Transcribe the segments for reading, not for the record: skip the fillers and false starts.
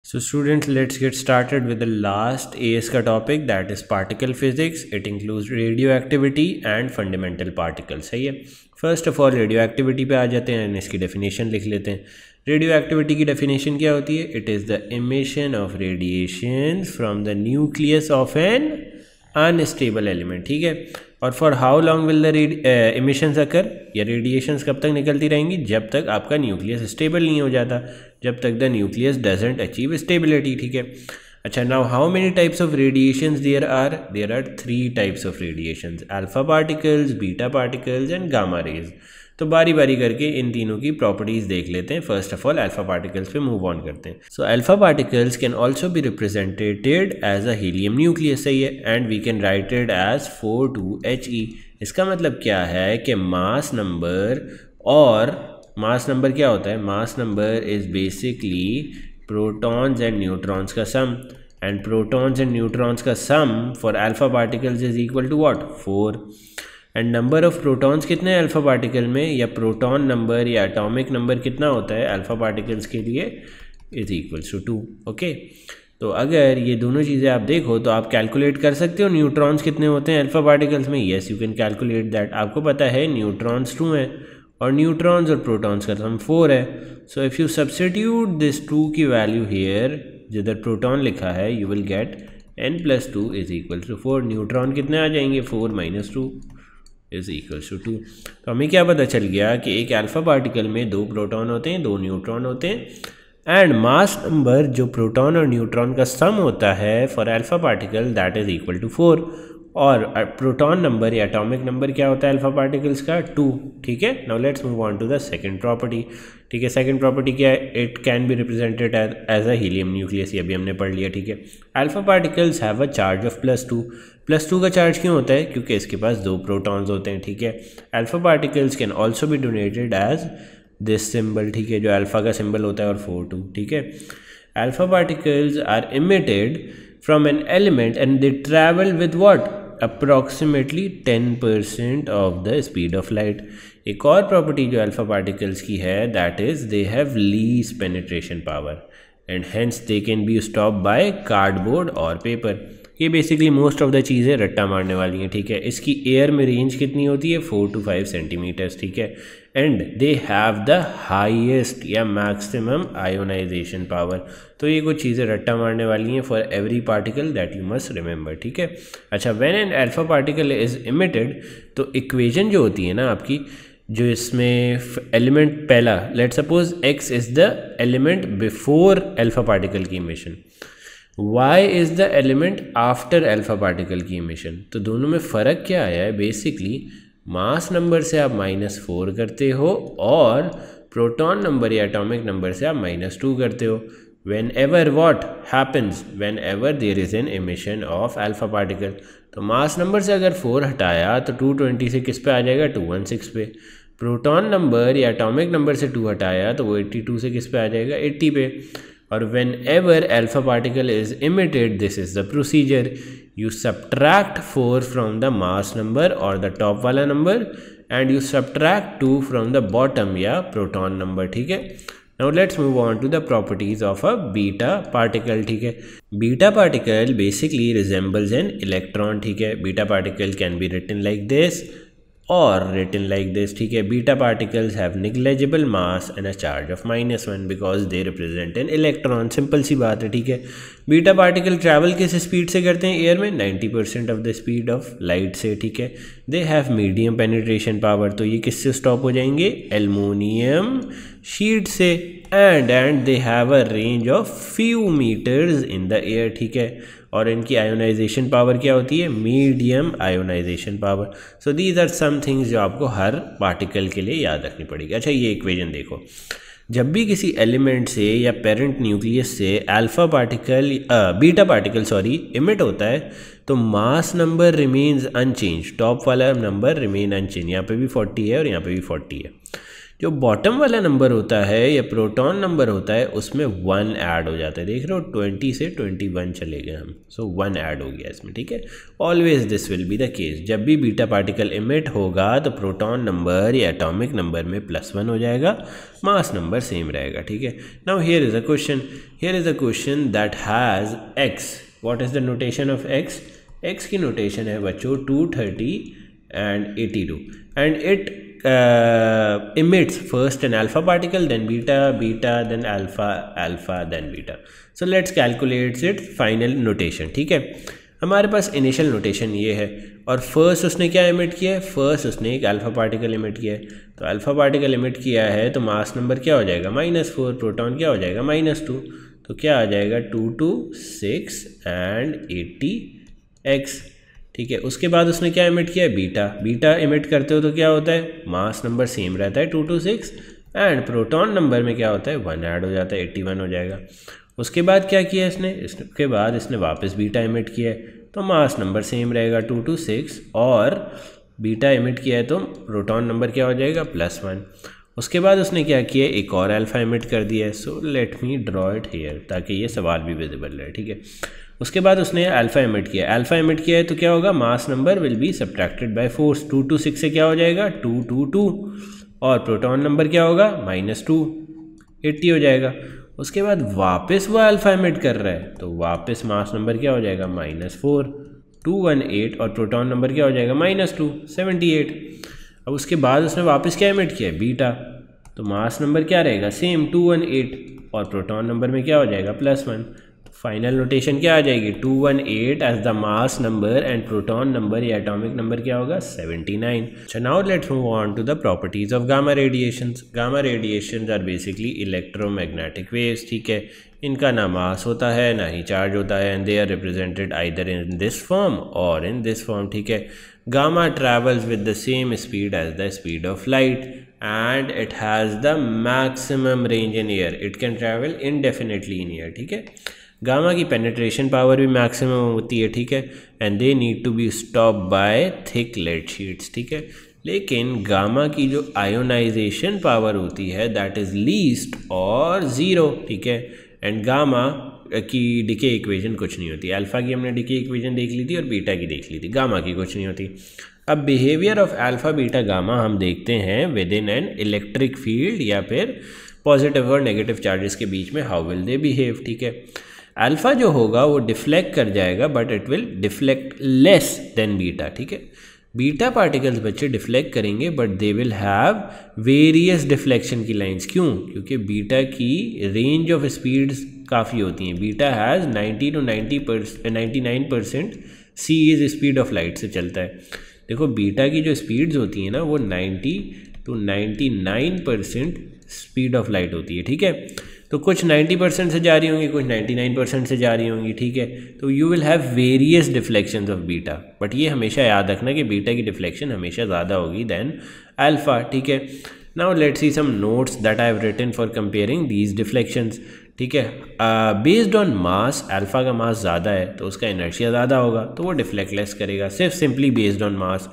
So students, let's get started with the last AS का topic, that is particle physics. It includes radioactivity and fundamental particles. सही है. First of all radioactivity पे आ जाते हैं, इसकी definition लिख लेते हैं. Radioactivity की definition क्या होती है? It is the emission of radiations from the nucleus of an unstable element. ठीक है. और for how long will the emissions occur, या रेडिएशंस कब तक निकलती रहेंगी? जब तक आपका न्यूक्लियस स्टेबल नहीं हो जाता, जब तक the nucleus doesn't achieve stability. ठीक है. अच्छा, now how many types of radiations there are? There are 3 types of radiations, alpha particles, beta particles and gamma rays. तो बारी बारी करके इन तीनों की प्रॉपर्टीज देख लेते हैं. First of all alpha particles पे मूव ऑन करते हैं. So alpha particles can also be represented as a helium nucleus. सही है. And we can write it as 4,2He. इसका मतलब क्या है कि मास नंबर, और मास नंबर क्या होता है? Mass number is basically protons and neutrons का sum, and protons and neutrons का sum for alpha particles is equal to what? 4. And number of protons कितने हैं अल्फा पार्टिकल में, या प्रोटॉन नंबर या एटॉमिक नंबर कितना होता है अल्फा पार्टिकल्स के लिए? Is equals to 2. ओके. तो अगर ये दोनों चीज़ें आप देखो तो आप कैलकुलेट कर सकते हो न्यूट्रॉन्स कितने होते हैं अल्फा पार्टिकल्स में. Yes, you can calculate that. आपको पता है न्यूट्रॉन्स 2 हैं और न्यूट्रॉन्स और प्रोटॉन्स का सम 4 है. So if you substitute this 2 की वैल्यू हियर, जिधर प्रोटॉन लिखा है, you will get n+2 is equals to 4. Neutron कितने आ जाएंगे? 4 - 2 इज इक्वल्स टू 2. तो हमें क्या पता चल गया कि एक अल्फा पार्टिकल में 2 प्रोटॉन होते हैं, 2 न्यूट्रॉन होते हैं, एंड मास नंबर जो प्रोटॉन और न्यूट्रॉन का सम होता है for alpha particle, that is equal to 4. और प्रोटॉन नंबर या एटॉमिक नंबर क्या होता है अल्फा पार्टिकल्स का? 2. ठीक है. Now let's move on to the second property. ठीक है. सेकंड प्रॉपर्टी क्या है? It can be represented as a helium nucleus. ये भी हमने पढ़ लिया. ठीक है. Alpha particles have a charge of +2. +2 का चार्ज क्यों होता है? क्योंकि इसके पास 2 प्रोटॉन्स होते हैं. ठीक है. Alpha particles can also be denoted as this symbol. ठीक है, जो अल्फा का सिंबल होता है, और 4,2. ठीक है. Alpha particles are emitted from an element and they travel with what? Approximately 10% of the speed of light. एक और प्रॉपर्टी जो अल्फा पार्टिकल्स की है, that is they have least penetration power and hence they can be stop by cardboard और paper. ये basically most of the चीज़ें रट्टा मारने वाली हैं. ठीक है. इसकी एयर में रेंज कितनी होती है? 4 to 5 सेंटीमीटर्स. ठीक है. And they have the highest या मैक्सिमम आयोनाइजेशन पावर. तो ये कुछ चीज़ें रट्टा मारने वाली हैं for every particle, that you must remember. ठीक है. अच्छा, when an alpha particle is emitted, तो इक्वेशन जो होती है ना आपकी, जो इसमें एलिमेंट पहला, let suppose x is the element before alpha particle की emission, y is the element after alpha particle की इमिशन. तो दोनों में फ़र्क क्या आया है? बेसिकली मास नंबर से आप -4 करते हो, और प्रोटॉन नंबर या एटॉमिक नंबर से आप -2 करते हो. When ever what happens, when ever there is an emission of alpha particle. तो मास नंबर से अगर 4 हटाया तो 220 से किस पे आ जाएगा? 216 पे. प्रोटॉन नंबर या एटॉमिक नंबर से 2 हटाया तो वो 82 से किस पे आ जाएगा? 80 पे. और whenever alpha particle is emitted, this is the procedure. You subtract 4 from the mass number और द टॉप वाला number, and you subtract 2 from the bottom या प्रोटॉन नंबर. ठीक है. Now let's move on to the properties of a beta particle. ठीक है. Beta particle basically resembles an electron. ठीक है. Beta particle can be written like this or written like this. ठीक है. Beta particles have negligible mass and a charge of -1 because they represent an electron. Simple सी बात है. ठीक है. Beta particle travel किस स्पीड से करते हैं एयर में? 90% of the speed of light से. ठीक है. They have medium penetration power. तो ये किससे स्टॉप हो जाएंगे? एल्युमिनियम शीट से. And they have a range of few metres in the air. ठीक है. और इनकी आयोनाइजेशन पावर क्या होती है? Medium ionisation power. So these are some things जो आपको हर पार्टिकल के लिए याद रखनी पड़ेगी. अच्छा, ये इक्वेशन देखो. जब भी किसी एलिमेंट से या पेरेंट न्यूक्लियस से बीटा पार्टिकल इमिट होता है, तो mass number remains unchange. Top वाला नंबर रिमेन अनचेंज. यहाँ पे भी 40 है और यहाँ पे भी 40 है. जो बॉटम वाला नंबर होता है या प्रोटॉन नंबर होता है उसमें 1 ऐड हो जाता है। देख रहे हो 20 से 21 चले गए हम, सो 1 ऐड हो गया इसमें, ठीक है। Always this will be the case, जब भी बीटा पार्टिकल इमिट होगा तो प्रोटॉन नंबर या एटॉमिक नंबर में +1 हो जाएगा, मास नंबर सेम रहेगा, ठीक है। Now here is a question that has x। What is the notation of x? x की नोटेशन है बच्चों 230 and 82 and it emits first an alpha particle, then beta, then alpha, then beta. So let's calculate its final notation, ठीक है। हमारे पास initial notation ये है और first उसने क्या इमिट किया है? फर्स्ट उसने एक अल्फा पार्टिकल इमिट किया है, तो अल्फा पार्टिकल इमिट किया है तो मास नंबर क्या हो जाएगा? -4, प्रोटॉन क्या हो जाएगा? -2, तो क्या आ जाएगा? 2 2 6 and 80x, ठीक है। उसके बाद उसने क्या इमिट किया है? बीटा इमिट करते हो तो क्या होता है? मास नंबर सेम रहता है 2 2 6 एंड प्रोटॉन नंबर में क्या होता है? 1 ऐड हो जाता है, 81 हो जाएगा। उसके बाद क्या किया इसके बाद इसने वापस बीटा इमिट किया है तो मास नंबर सेम रहेगा 2 2 6 और बीटा इमिट किया है तो प्रोटॉन नंबर क्या हो जाएगा? +1। उसके बाद उसने क्या किया? एक और अल्फ़ा इमिट कर दिया है, so let me draw it here ताकि ये सवाल भी विजिबल रहे, ठीक है। उसके बाद उसने अल्फ़ा इमिट किया है तो क्या होगा? Mass number will be subtracted by force, 2 2 6 से क्या हो जाएगा? 2 2 2 और प्रोटॉन नंबर क्या होगा? -2, 80 हो जाएगा। उसके बाद वापस वह अल्फ़ा इमिट कर रहा है तो वापस मास नंबर क्या हो जाएगा? -4, 218 और प्रोटॉन नंबर क्या हो जाएगा? -2, 78। अब उसके बाद उसने वापस क्या इमिट किया है? बीटा, तो मास नंबर क्या रहेगा? सेम 218 और प्रोटॉन नंबर में क्या हो जाएगा? +1। फाइनल नोटेशन क्या आ जाएगी? 218 as the mass number and proton number या एटॉमिक नंबर क्या होगा? 79। अच्छा, now let's move on to the properties of gamma radiations. Gamma radiations are basically electromagnetic waves, ठीक है। इनका ना मास होता है ना ही चार्ज होता है and they are represented either in this form और इन दिस फॉर्म, ठीक है। Gamma travels with the same speed as the speed of light and it has the maximum range in air. It can travel indefinitely in air, ठीक है। Gamma की penetration power भी maximum होती है, ठीक है, and they need to be stop by thick lead sheets, ठीक है। लेकिन गामा की जो आयोनाइजेशन पावर होती है दैट इज़ लीस्ट और 0, ठीक है। एंड गामा की डिके इक्वेशन कुछ नहीं होती। अल्फ़ा की हमने डिके इक्वेशन देख ली थी और बीटा की देख ली थी, गामा की कुछ नहीं होती। अब behaviour of alpha beta gamma हम देखते हैं with in an electric field या फिर पॉजिटिव और नेगेटिव चार्जेस के बीच में, हाउ विल दे बिहेव, ठीक है। अल्फ़ा जो होगा वो डिफ्लेक्ट कर जाएगा but it will deflect less than beta, ठीक है। बीटा पार्टिकल्स बच्चे डिफ्लेक्ट करेंगे but they will have various deflection की लाइंस। क्यों? क्योंकि बीटा की रेंज ऑफ स्पीड्स काफ़ी होती हैं। Beta has 90 to 99% C is speed of light से चलता है। देखो बीटा की जो स्पीड्स होती हैं ना वो 90 to 99% स्पीड ऑफ लाइट होती है, ठीक है। तो कुछ 90% से जा रही होंगी, कुछ 99% से जा रही होंगी, ठीक है। तो you will have various deflections of beta, but ये हमेशा याद रखना कि बीटा की डिफ्लेक्शन हमेशा ज़्यादा होगी देन अल्फ़ा, ठीक है। Now let's see some notes that I have written for comparing these deflections, ठीक है। बेस्ड ऑन मास, अल्फ़ा का मास ज़्यादा है तो उसका इनर्शिया ज़्यादा होगा तो वो डिफ्लेक्ट लेस करेगा, सिर्फ सिंपली बेस्ड ऑन मास।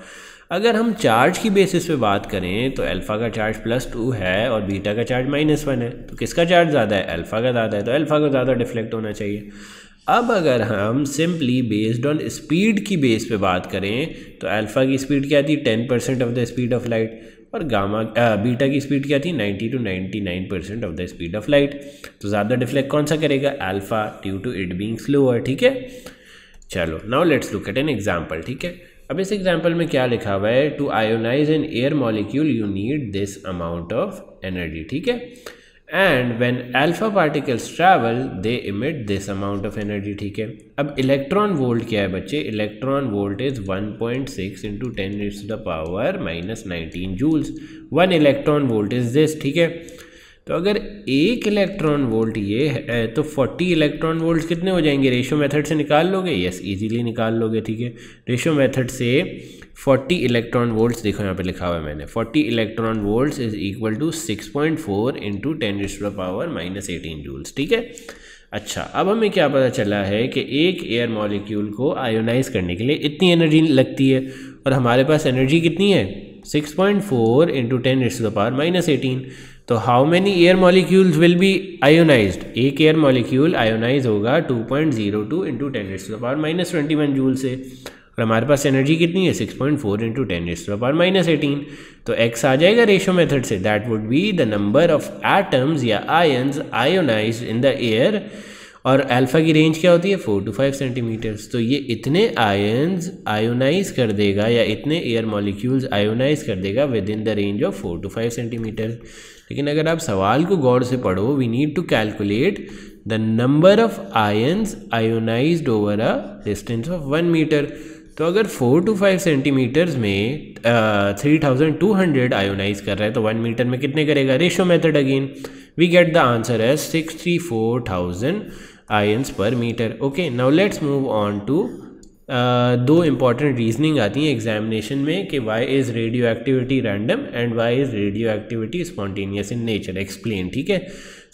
अगर हम चार्ज की बेसिस पे बात करें तो अल्फ़ा का चार्ज +2 है और बीटा का चार्ज -1 है, तो किसका चार्ज ज़्यादा है? अल्फ़ा का ज़्यादा है, तो अल्फ़ा को ज़्यादा डिफ्लेक्ट होना चाहिए। अब अगर हम सिंपली बेस्ड ऑन स्पीड की बेस पे बात करें तो अल्फ़ा की स्पीड क्या थी? 10% of the speed of light और बीटा की स्पीड क्या थी? 90 to 99% of the speed of light. तो ज़्यादा डिफ्लेक्ट कौन सा करेगा? Alpha, due to it being slower, ठीक है। चलो now let's look at an example, ठीक है। अब इस एग्जाम्पल में क्या लिखा हुआ है? To ionise an air molecule you need this amount of energy, ठीक है। And when alpha particles travel they emit this amount of energy, ठीक है। अब इलेक्ट्रॉन वोल्ट क्या है बच्चे? Electron volt is 1.6 × 10⁻⁻19 joules. 1 electron volt is this, ठीक है। तो अगर 1 इलेक्ट्रॉन वोल्ट ये है तो 40 इलेक्ट्रॉन वोल्ट कितने हो जाएंगे? रेशो मेथड से निकाल लोगे? यस, इजीली निकाल लोगे, ठीक है। रेशो मेथड से 40 इलेक्ट्रॉन वोल्ट्स, देखो यहाँ पे लिखा हुआ है मैंने, 40 electron volts is equal to 6.4 × 10⁻⁻18 joules, ठीक है। अच्छा, अब हमें क्या पता चला है कि एक एयर मॉलिक्यूल को आयोनाइज करने के लिए इतनी एनर्जी लगती है और हमारे पास एनर्जी कितनी है? 6.4 इंटू 10⁻⁻18। तो how many air molecules will be ionised, एक एयर मॉलिक्यूल आयोनाइज होगा 2.02 इंटू 10⁻21 जूल से, और हमारे पास एनर्जी कितनी है 6.4 इंटू 10⁻18। तो x आ जाएगा रेशो मेथड से, that would be the number of atoms या ions ionised in the air, और अल्फ़ा की रेंज क्या होती है 4 to 5 सेंटीमीटर्स। तो ये इतने आयन्स आयोनाइज कर देगा या इतने एयर मॉलिक्यूल्स आयोनाइज कर देगा within the range of 4 to 5 centimetre. लेकिन अगर आप सवाल को गौर से पढ़ो, we need to calculate the number of ions ionised over a distance of 1 metre. तो अगर 4 to 5 सेंटीमीटर्स में 3200 आयोनाइज कर रहा है तो 1 मीटर में कितने करेगा, ratio method again, we get the answer as 634,000 ions per metre. Okay, now let's move on to दो इंपॉर्टेंट रीजनिंग आती हैं एग्जामिनेशन में कि why is radioactivity random and why is radioactivity spontaneous in nature, explain. ठीक है,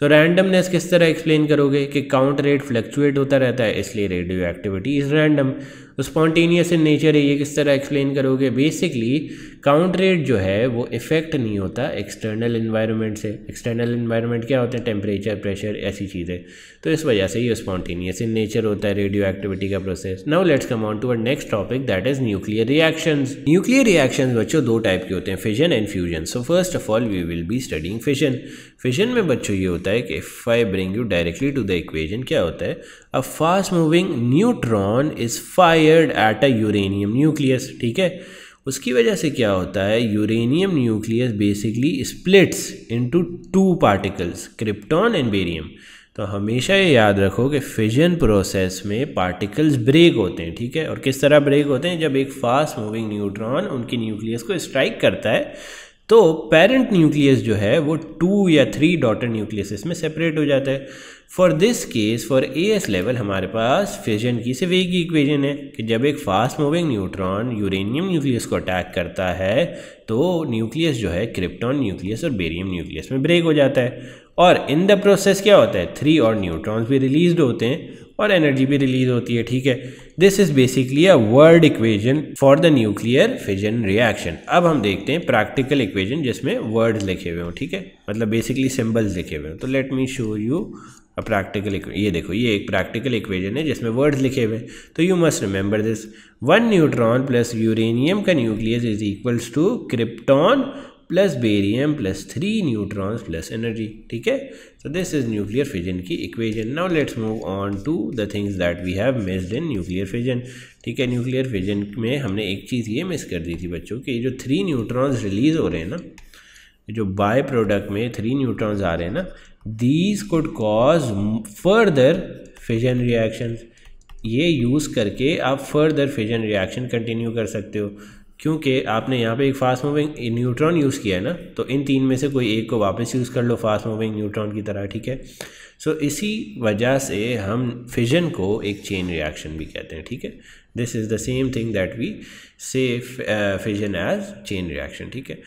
तो randomness किस तरह एक्सप्लेन करोगे कि काउंट रेट फ्लक्चुएट होता रहता है इसलिए रेडियो एक्टिविटी इज़ रैंडम। तो स्पॉन्टेनियस इन नेचर है, ये किस तरह एक्सप्लेन करोगे, बेसिकली काउंट रेट जो है वो इफेक्ट नहीं होता एक्सटर्नल इन्वायरमेंट से। एक्सटर्नल इन्वायरमेंट क्या होते हैं, टेम्परेचर, प्रेशर, ऐसी चीज़ें, तो इस वजह से ये स्पॉन्टेनियस इन नेचर होता है रेडियो एक्टिविटी का process. Now let's come on to our next topic, that is nuclear reactions. Nuclear reactions बच्चों दो टाइप के होते हैं, fission and fusion. So first of all we will be studying fission. Fission में बच्चों ये होता है कि if I bring you directly to the equation, क्या होता है, a fast moving neutron is fired at a uranium nucleus. ठीक है, उसकी वजह से क्या होता है, uranium nucleus basically splits into 2 particles, krypton and barium. तो हमेशा ये याद रखो कि फिजन प्रोसेस में पार्टिकल्स ब्रेक होते हैं। ठीक है, और किस तरह ब्रेक होते हैं, जब एक फास्ट मूविंग न्यूट्रॉन उनकी न्यूक्लियस को स्ट्राइक करता है तो पेरेंट न्यूक्लियस जो है वो 2 या 3 डॉटर न्यूक्लियस में सेपरेट हो जाता है। For this case, for AS level हमारे पास फिजन की सिर्फ एक ही इक्वेशन है कि जब एक fast moving neutron uranium nucleus को अटैक करता है तो न्यूक्लियस जो है क्रिप्टॉन न्यूक्लियस और बेरियम न्यूक्लियस में ब्रेक हो जाता है, और इन द प्रोसेस क्या होता है, 3 और न्यूट्रॉन्स भी रिलीज होते हैं और एनर्जी भी रिलीज होती है। ठीक है, this is basically a word equation for the nuclear fission reaction. अब हम देखते हैं प्रैक्टिकल इक्वेशन जिसमें वर्ड्स लिखे हुए हों। ठीक है, मतलब बेसिकली सिंबल्स लिखे हुए हों। तो let me show you a practical, ये देखो, ये एक प्रैक्टिकल इक्वेशन है जिसमें वर्ड्स लिखे हुए हैं। तो you must remember this, 1 neutron plus uranium का nucleus is equals to krypton plus barium plus 3 neutrons plus energy. ठीक है, so this is nuclear fission की equation. Now let's move on to the things that we have missed in nuclear fission. ठीक है, nuclear fission में हमने एक चीज़ ये miss कर दी थी बच्चों कि जो 3 न्यूट्रॉन्स रिलीज हो रहे हैं ना, जो बाय प्रोडक्ट में 3 न्यूट्रॉन्स आ रहे हैं ना, these could cause further fission reactions। ये यूज़ करके आप फर्दर फिजन रिएक्शन कंटिन्यू कर सकते हो, क्योंकि आपने यहाँ पे एक फास्ट मूविंग न्यूट्रॉन यूज़ किया है ना, तो इन 3 में से कोई एक को वापस यूज़ कर लो फास्ट मूविंग न्यूट्रॉन की तरह। ठीक है, सो इसी वजह से हम फिजन को एक चेन रिएक्शन भी कहते हैं। ठीक है, this is the same thing that we say fission as chain reaction. ठीक है,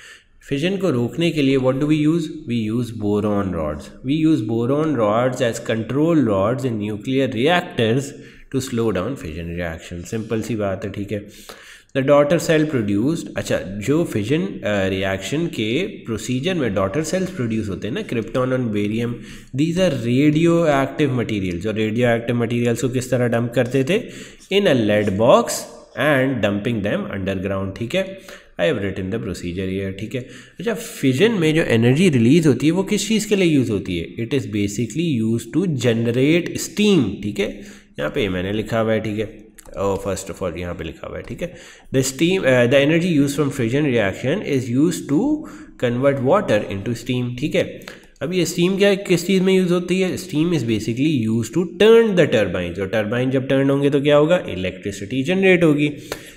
फिजन को रोकने के लिए what do we use boron rods. We use boron rods as control rods in nuclear reactors to slow down fission reaction. Simple सी बात है। ठीक है, द डॉटर सेल प्रोड्यूस्ड, अच्छा जो फिजन रिएक्शन के प्रोसीजर में डॉटर सेल्स प्रोड्यूस होते हैं ना, क्रिप्टॉन और barium, these are radioactive materials. और रेडियो एक्टिव मटीरियल्स को किस तरह डंप करते थे, in a lead box and dumping them underground. ठीक है, I have written the procedure here. ठीक है, अच्छा फिजन में जो एनर्जी रिलीज होती है वो किस चीज़ के लिए यूज़ होती है, it is basically use to generate steam. ठीक है, यहाँ पे मैंने लिखा हुआ है। ठीक है, फर्स्ट ऑफ ऑल यहाँ पे लिखा हुआ है। ठीक है, the steam, the energy use from fission reaction is use to convert water into steam. ठीक है, अब ये स्टीम क्या है, किस चीज़ में यूज़ होती है, steam is basically use to turn the turbine. और टर्बाइन जब टर्न होंगे तो क्या होगा, इलेक्ट्रिसिटी जनरेट होगी।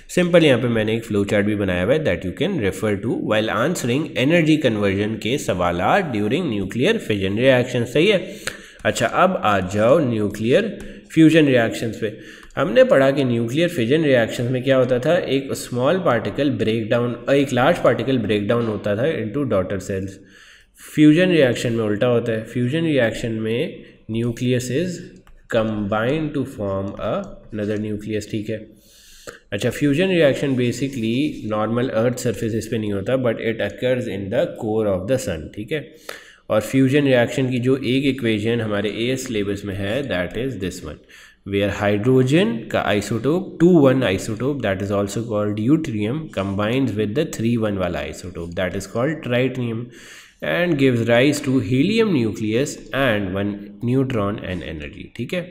सिंपल यहाँ पे मैंने एक फ्लो चार्ट भी बनाया हुआ है that you can refer to while answering energy conversion के सवालात ड्यूरिंग न्यूक्लियर फिजन रिएक्शन। सही है, अच्छा अब आ जाओ न्यूक्लियर फ्यूजन रिएक्शंस पे। हमने पढ़ा कि न्यूक्लियर फिजन रिएक्शंस में क्या होता था, एक स्मॉल पार्टिकल ब्रेक डाउन, एक लार्ज पार्टिकल ब्रेक डाउन होता था into daughter cells. Fusion reaction में उल्टा होता है, फ्यूजन रिएक्शन में nucleus is combined to form another nucleus. ठीक है, अच्छा, fusion reaction basically normal earth surfaces पे नहीं होता, but it occurs in the core of the sun, ठीक है। और फ्यूजन रिएक्शन की जो एक इक्वेशन हमारे एएस सिलेबस में है that is this one, where hydrogen का isotope 2,1 isotope that is also called deuterium combines with the 3,1 वाला isotope that is called tritium and gives rise to helium nucleus and 1 neutron and energy, ठीक है।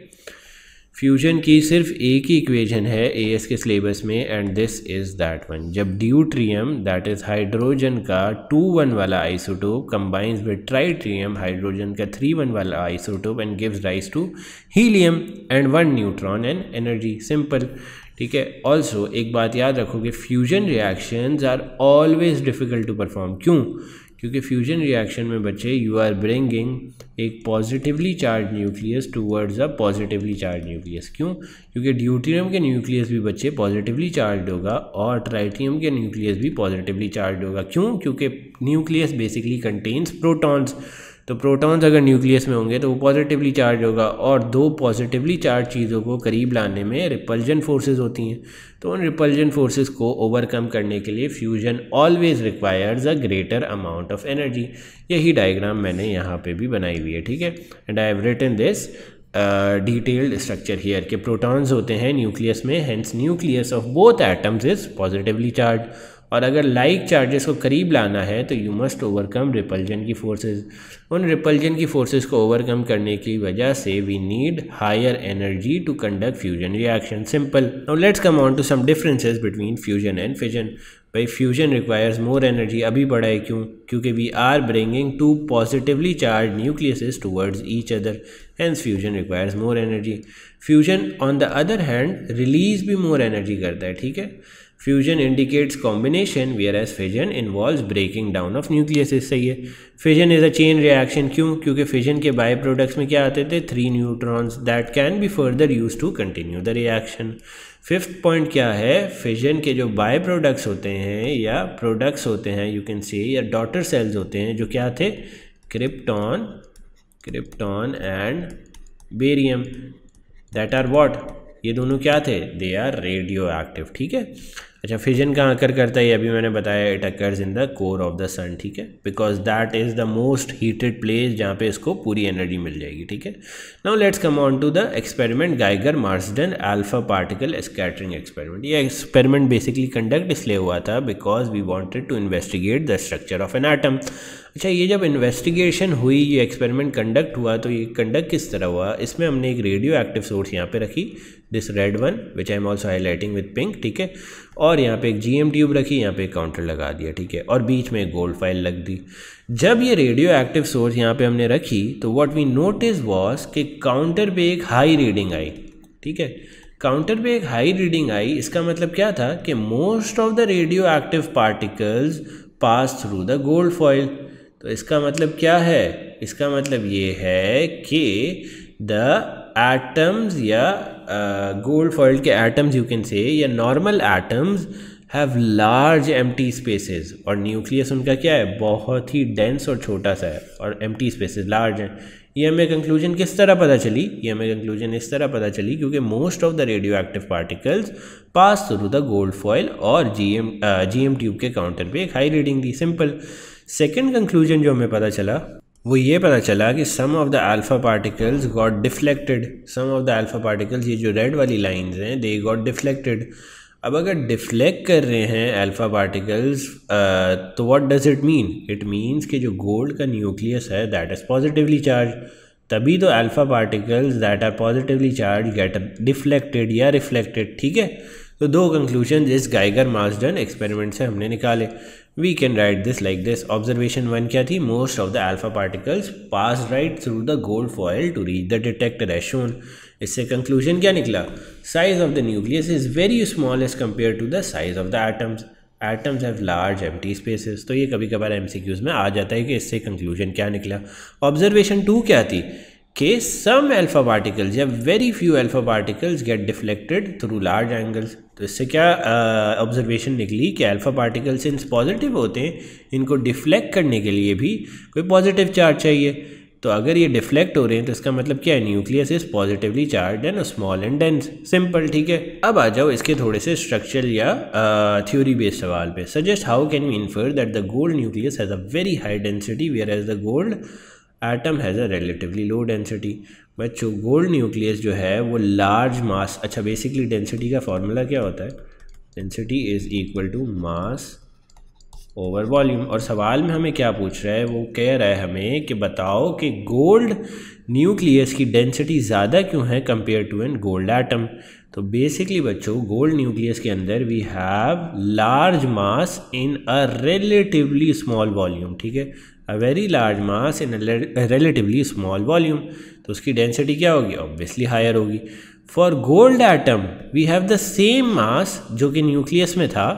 Fusion की सिर्फ एक ही equation है AS के सिलेबस में and this is that one, जब ड्यूटेरियम दैट इज़ हाइड्रोजन का 2,1 वाला isotope combines with tritium hydrogen का 3,1 वाला isotope and gives rise to helium and 1 neutron and energy, simple, ठीक है। ऑल्सो एक बात याद रखो कि fusion reactions are always difficult to perform, क्यों? क्योंकि फ्यूजन रिएक्शन में बच्चे यू आर ब्रिंगिंग एक positively charge nucleus towards a positively charge nucleus, क्यों? क्योंकि ड्यूटेरियम के न्यूक्लियस भी बच्चे पॉजिटिवली चार्ज होगा और ट्राइटियम के न्यूक्लियस भी पॉजिटिवली चार्ज होगा, क्यों? क्योंकि न्यूक्लियस बेसिकली कंटेन्स प्रोटॉन्स, तो प्रोटॉन्स अगर न्यूक्लियस में होंगे तो वो पॉजिटिवली चार्ज होगा और दो पॉजिटिवली चार्ज चीज़ों को करीब लाने में रिपल्जन फोर्सेस होती हैं, तो उन रिपल्जन फोर्सेस को ओवरकम करने के लिए fusion always requires a greater amount of energy. यही डायग्राम मैंने यहाँ पे भी बनाई हुई है, ठीक है। And I have written this detailed structure here के प्रोटॉन्स होते हैं न्यूक्लियस में, hence nucleus of both atoms is positively charge, और अगर लाइक चार्जेस को करीब लाना है तो यू मस्ट ओवरकम रिपल्जन की फोर्सेस। उन रिपल्जन की फोर्सेस को ओवरकम करने की वजह से we need higher energy to conduct fusion reaction, simple. Now let's come on to some differences between fusion and fission. भाई फ्यूजन रिक्वायर्स मोर एनर्जी, अभी पढ़ा है, क्यों? क्योंकि we are bringing two positively charge nucleuses towards each other, hence fusion requires more energy. Fusion on the other hand release भी more energy करता है, ठीक है। Fusion indicates combination whereas fission involves breaking down of nucleuses, सही है। Fission is a chain reaction, क्यों? क्योंकि fission के बाय प्रोडक्ट्स में क्या आते थे? 3 neutrons that can be further use to continue the reaction. Fifth point क्या है? फिजन के जो बाय प्रोडक्ट्स होते हैं या प्रोडक्ट्स होते हैं यू कैन से, या डॉटर सेल्स होते हैं, जो क्या थे? Krypton and barium, that are what? ये दोनों क्या थे? दे आर रेडियो एक्टिव, ठीक है। अच्छा, फिजन कहाँ अकर करता है? अभी मैंने बताया, it occurs in the core of the sun, ठीक है, because that is the most heated place जहाँ पे इसको पूरी एनर्जी मिल जाएगी, ठीक है। Now let's come on to the experiment Geiger Marsden alpha particle scattering experiment. ये एक्सपेरिमेंट बेसिकली कंडक्ट इसलिए हुआ था because we wanted to investigate the structure of an atom. अच्छा, ये जब इन्वेस्टिगेशन हुई, ये एक्सपेरिमेंट कंडक्ट हुआ, तो ये कंडक्ट किस तरह हुआ? इसमें हमने एक रेडियो एक्टिव सोर्स यहाँ पे रखी, this red one which I am also highlighting with pink, ठीक है, और यहाँ पे एक GM ट्यूब रखी, यहाँ पे एक काउंटर लगा दिया, ठीक है, और बीच में एक गोल्ड फाइल लग दी। जब ये रेडियो एक्टिव सोर्स यहाँ पे हमने रखी तो व्हाट वी नोटिस वाज कि काउंटर पे एक हाई रीडिंग आई, ठीक है, काउंटर पे एक हाई रीडिंग आई। इसका मतलब क्या था कि most of the radioactive particles pass through the gold foil. तो इसका मतलब क्या है? इसका मतलब ये है कि द एटम्स या गोल्ड फॉइल के एटम्स यू कैन से, या normal atoms have large empty spaces, और न्यूक्लियस उनका क्या है? बहुत ही डेंस और छोटा सा है, और एम्प्टी स्पेसेस लार्ज हैं। ये हमें कंक्लूजन किस तरह पता चली? ये हमें कंक्लूजन इस तरह पता चली क्योंकि most of the radioactive particles pass through the gold foil और GM ट्यूब के काउंटर पे एक हाई रीडिंग दी, सिंपल। सेकेंड कंक्लूजन जो हमें पता चला वो ये पता चला कि some of the alpha particles got deflected, some of the alpha particles, ये जो रेड वाली लाइंस हैं, दे गॉट डिफ्लेक्टेड। अब अगर डिफ्लेक्ट कर रहे हैं अल्फा पार्टिकल्स तो what does it mean? It means कि जो गोल्ड का न्यूक्लियस है दैट इज़ पॉजिटिवली चार्ज, तभी तो alpha particles that are positively charge get deflected या रिफ्लेक्टेड, ठीक है। तो दो कंक्लूजन इस गाइगर मार्सडन एक्सपेरिमेंट से हमने निकाले। We can write this like this. Observation 1 क्या थी? Most of the alpha particles pass right through the gold foil to reach the detector as shown. इससे कंक्लूजन क्या निकला? Size of the nucleus is very small as compare to the size of the atoms. Atoms have large empty spaces. तो ये कभी कभार MCQs में आ जाता है कि इससे कंक्लूजन क्या निकला। ऑब्जर्वेशन 2 क्या थी? कि सम अल्फा पार्टिकल्स या very few alpha particles get deflected through large angles. तो इससे क्या ऑब्जर्वेशन निकली कि अल्फा पार्टिकल्स सिंस पॉजिटिव होते हैं, इनको डिफ्लेक्ट करने के लिए भी कोई पॉजिटिव चार्ज चाहिए। तो अगर ये डिफ्लेक्ट हो रहे हैं तो इसका मतलब क्या है, nucleus is positively charge and small and dense, simple, ठीक है। अब आ जाओ इसके थोड़े से स्ट्रक्चरल या थ्योरी बेस्ड सवाल पे। Suggest how can we infer that the gold nucleus has a very high density whereas the gold atom has a relatively low density. बच्चों गोल्ड न्यूक्लियस जो है वो लार्ज मास, अच्छा बेसिकली डेंसिटी का formula क्या होता है, density is equal to mass over volume. और सवाल में हमें क्या पूछ रहा है, वो कह रहा है हमें कि बताओ कि गोल्ड न्यूक्लियस की डेंसिटी ज़्यादा क्यों है compare to an gold atom. तो बेसिकली बच्चों गोल्ड न्यूक्लियस के अंदर we have large mass in a relatively small volume, ठीक है, a very large mass in a relatively small volume. तो उसकी डेंसिटी क्या होगी, ऑब्वियसली हायर होगी। For gold atom we have the same mass जो कि न्यूक्लियस में था,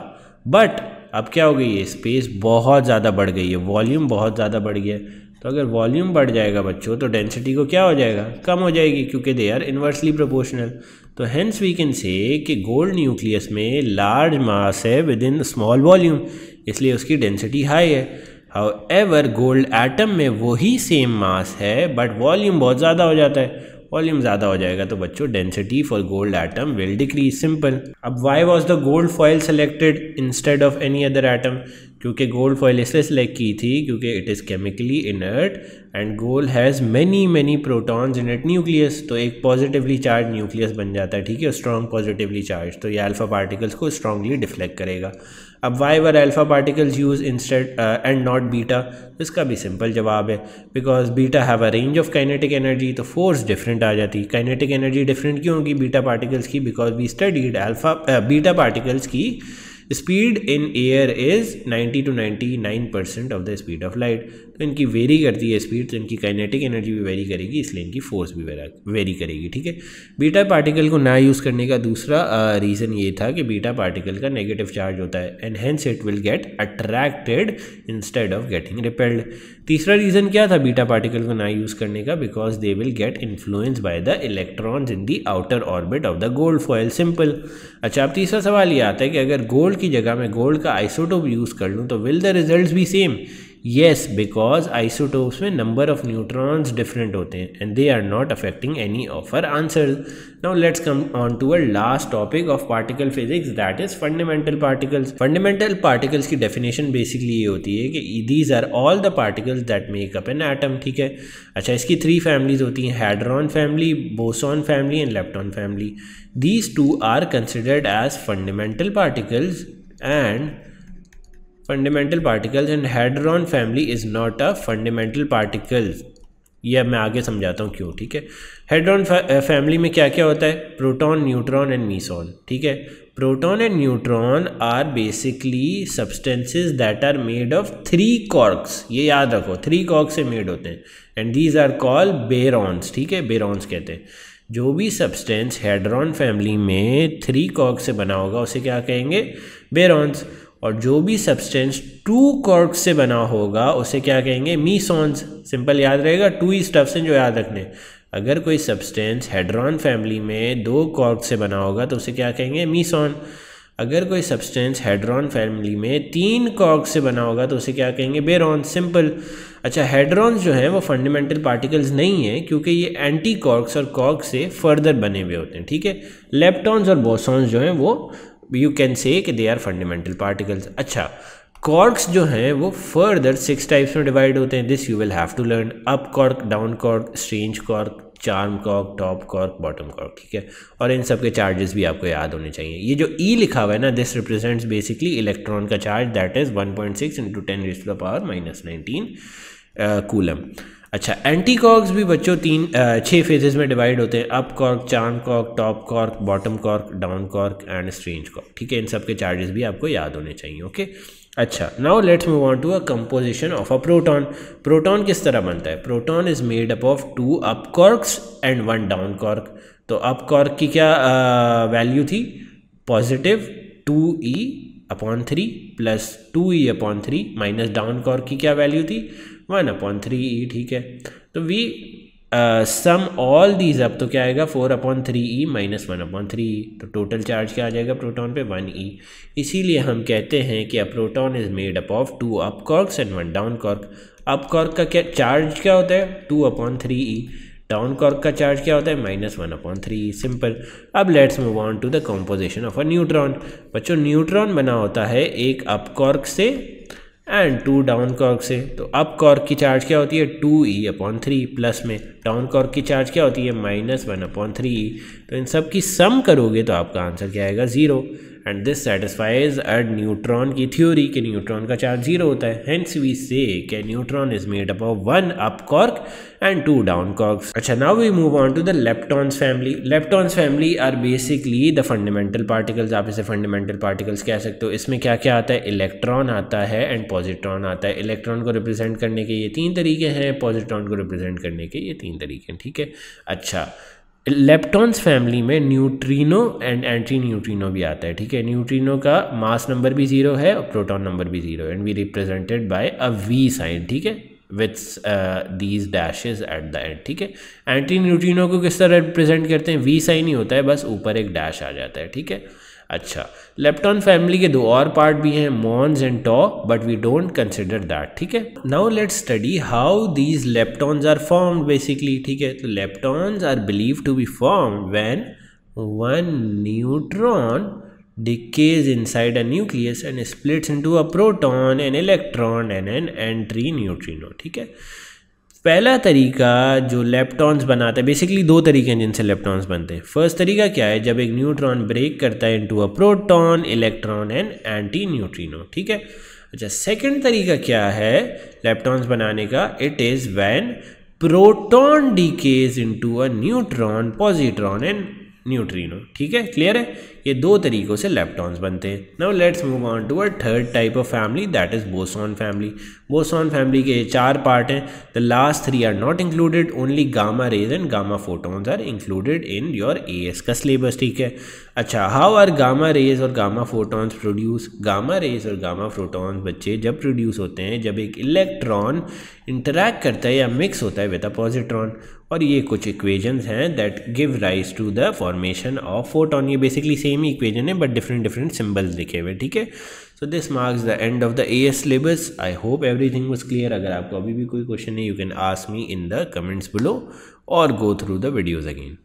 बट अब क्या हो गई है, स्पेस बहुत ज़्यादा बढ़ गई है, वॉल्यूम बहुत ज़्यादा बढ़ गया है। तो अगर वॉल्यूम बढ़ जाएगा बच्चों तो डेंसिटी को क्या हो जाएगा, कम हो जाएगी, क्योंकि दे आर इन्वर्सली प्रोपोर्शनल। तो हेंस वी कैन से कि गोल्ड न्यूक्लियस में लार्ज मास है विद इन स्मॉल वॉल्यूम, इसलिए उसकी डेंसिटी हाई है। हाउएवर गोल्ड एटम में वही सेम मास है बट वॉल्यूम बहुत ज़्यादा हो जाता है, वॉल्यूम ज़्यादा हो जाएगा तो बच्चों density for gold atom will decrease, simple. अब why was the gold foil selected instead of any other atom, क्योंकि गोल्ड फॉयल इसलिए सेलेक्ट की थी क्योंकि it is chemically inert and gold has many protons in it nucleus. तो एक positively charge nucleus बन जाता है, ठीक है, स्ट्रॉन्ग पॉजिटिवली चार्ज, तो ये अल्फा पार्टिकल्स को स्ट्रांगली डिफ्लेक्ट करेगा। अब why were alpha particles use instead and not beta, इसका भी सिंपल जवाब है, because beta have a range of kinetic energy, तो फोर्स डिफरेंट आ जाती। काइनेटिक एनर्जी डिफरेंट क्यों होगी बीटा पार्टिकल्स की, because we studied beta particles की speed in air is 90 to 99% of the speed of light. तो इनकी वेरी करती है स्पीड, तो इनकी काइनेटिक एनर्जी भी वेरी करेगी, इसलिए इनकी फोर्स भी वेरी करेगी, ठीक है। बीटा पार्टिकल को ना यूज़ करने का दूसरा रीज़न ये था कि बीटा पार्टिकल का नेगेटिव चार्ज होता है and hence it will get attracted instead of getting repelled. तीसरा रीज़न क्या था बीटा पार्टिकल को ना यूज़ करने का, because they will get influence by the electrons in the outer orbit of the gold foil, simple. अच्छा अब तीसरा सवाल ये आता है कि अगर गोल्ड की जगह मैं गोल्ड का आइसोटोप यूज़ कर लूँ तो will the results be same. Yes, because isotopes में नंबर ऑफ न्यूट्रॉन्स डिफरेंट होते हैं and they are not affecting any of our answers. Now let's come on to a last topic of particle physics, that is fundamental particles. Fundamental particles की definition basically ये होती है कि these are all the particles that make up an atom, ठीक है। अच्छा इसकी 3 families होती हैं, hadron family, boson family and lepton family. These 2 are considered as fundamental particles and fundamental particles and hadron family is not a fundamental particles. ये अब मैं आगे समझाता हूँ क्यों, ठीक है। हैड्रॉन फैमिली में क्या क्या होता है, प्रोटॉन, न्यूट्रॉन एंड मीसॉन, ठीक है। Proton and neutron are basically substances that are made of 3 quarks, ये याद रखो 3 कॉर्क्स से मेड होते हैं and these are called baryons, ठीक है, बेरॉन्स कहते हैं। जो भी सब्सटेंस हैड्रॉन फैमिली में 3 कॉर्क्स से बना होगा उसे क्या कहेंगे, बेरॉन्स। और जो भी सब्सटेंस 2 कॉर्क्स से बना होगा उसे क्या कहेंगे, मीसॉन्स। सिंपल याद रहेगा, 2 ही स्टफ्स हैं जो याद रखने। अगर कोई सब्सटेंस हैड्रॉन फैमिली में 2 कॉर्क्स से बना होगा तो उसे क्या कहेंगे, मीसॉन। अगर कोई सब्सटेंस हैड्रॉन फैमिली में 3 कॉर्क्स से बना होगा तो उसे क्या कहेंगे, बेरॉन, सिंपल। अच्छा हैड्रॉन्स जो हैं वो फंडामेंटल पार्टिकल्स नहीं है क्योंकि ये एंटी कॉर्क्स और कॉर्क्स से फर्दर बने हुए होते हैं, ठीक है। लेप्टॉन्स और बोसॉन्स जो हैं वो यू कैन से कि दे आर फंडामेंटल पार्टिकल्स। अच्छा कॉर्क्स जो हैं वो फर्दर 6 टाइप्स में डिवाइड होते हैं, this you will have to learn. Up quark, down quark, strange quark, charm quark, top quark, bottom quark, ठीक है। और इन सब के चार्जेस भी आपको याद होने चाहिए। ये जो ई लिखा हुआ है ना, दिस रिप्रेजेंट्स बेसिकली इलेक्ट्रॉन का चार्ज, दैट इज 1.6 × 10⁻⁻⁻19 कूलम। अच्छा एंटी कॉर्क्स भी बच्चों 6 फेजेस में डिवाइड होते हैं, up cork, charm quark, top quark, bottom cork, down cork and strange cork, ठीक है। इन सब के चार्जेस भी आपको याद होने चाहिए, ओके। अच्छा now let's move on to a composition of a proton. Proton किस तरह बनता है, proton is made up of 2 up quarks and 1 down quark. तो अप कॉर्क की क्या वैल्यू थी, positive 2e/3 plus 2e/3 minus down quark की क्या वैल्यू थी, 1/3e, ठीक है। तो we sum all these up तो क्या आएगा, 4/3e माइनस 1/3e। तो टोटल चार्ज क्या आ जाएगा प्रोटॉन पे, 1e। इसीलिए हम कहते हैं कि a proton is made up of 2 up quarks and 1 down quark. Up quark का क्या चार्ज क्या होता है 2/3e, डाउन कॉर्क का चार्ज क्या होता है -1/3e, सिंपल। अब let's move on to the composition of a neutron. बच्चों न्यूट्रॉन बना होता है एक अप कॉर्क से एंड 2 डाउन कॉर्क से। तो अप कॉर्क की चार्ज क्या होती है 2e/3, प्लस में डाउन कॉर्क की चार्ज क्या होती है -1/3e। तो इन सब की सम करोगे तो आपका आंसर क्या आएगा 0, and this satisfies a neutron की थ्योरी कि न्यूट्रॉन का चार्ज 0 होता है। हेंस वी से कि neutron is made up of 1 up quark and 2 down quarks. अच्छा, now we move on to the leptons family. Leptons family are basically the fundamental particles. आप इसे fundamental particles कह सकते हो। इसमें क्या क्या आता है, इलेक्ट्रॉन आता है एंड पॉजिट्रॉन आता है। इलेक्ट्रॉन को रिप्रेजेंट करने के ये 3 तरीके हैं, पॉजिट्रॉन को रिप्रेजेंट करने के ये 3 तरीके हैं, ठीक है। अच्छा, लेप्टॉन्स फैमिली में न्यूट्रिनो एंड एंटी न्यूट्रिनो भी आता है, ठीक है। न्यूट्रिनो का मास नंबर भी 0 है और प्रोटॉन नंबर भी 0 है, and we represented by a V sign, ठीक है, with these dashes at the end, ठीक है। एंटी न्यूट्रिनो को किस तरह रिप्रेजेंट करते हैं, वी साइन ही होता है, बस ऊपर एक डैश आ जाता है, ठीक है। अच्छा, लेप्टॉन फैमिली के 2 और पार्ट भी हैं, muons and tau, but we don't consider that, ठीक है। Now let's study how these leptons are formed basically, ठीक है। तो leptons are believe to be formed when one neutron decays inside a nucleus and splits into a proton, an electron and an antineutrino, ठीक है। पहला तरीका जो leptons बनाता है, बेसिकली 2 तरीके हैं जिनसे लेप्टॉन्स बनते हैं। फर्स्ट तरीका क्या है, जब एक न्यूट्रॉन ब्रेक करता है into a proton, electron and anti neutrino, ठीक है। अच्छा, सेकंड तरीका क्या है लेप्टॉन्स बनाने का, it is when proton decays into a neutron, positron and neutrino, ठीक है। क्लियर है, ये 2 तरीकों से लेप्टॉन्स बनते हैं। Now let's move on to a third type of family, that is boson family. Boson family के 4 पार्ट हैं। The last 3 are not included, only gamma rays and gamma photons are included in your AS का syllabus, ठीक है। अच्छा, how are gamma rays और gamma photons produce. Gamma rays और gamma photons बच्चे जब प्रोड्यूस होते हैं जब एक इलेक्ट्रॉन इंटरैक्ट करता है या मिक्स होता है विद अ पॉजिट्रॉन, और ये कुछ इक्वेशंस हैं that give rise to the formation of photon. ये बेसिकली सेम ही इक्वेशन है बट डिफरेंट सिंबल्स लिखे हुए, ठीक है। So this marks the end of the AS syllabus. I hope everything was clear. अगर आपको अभी भी कोई क्वेश्चन है, you can ask me in the comments below और go through the videos again.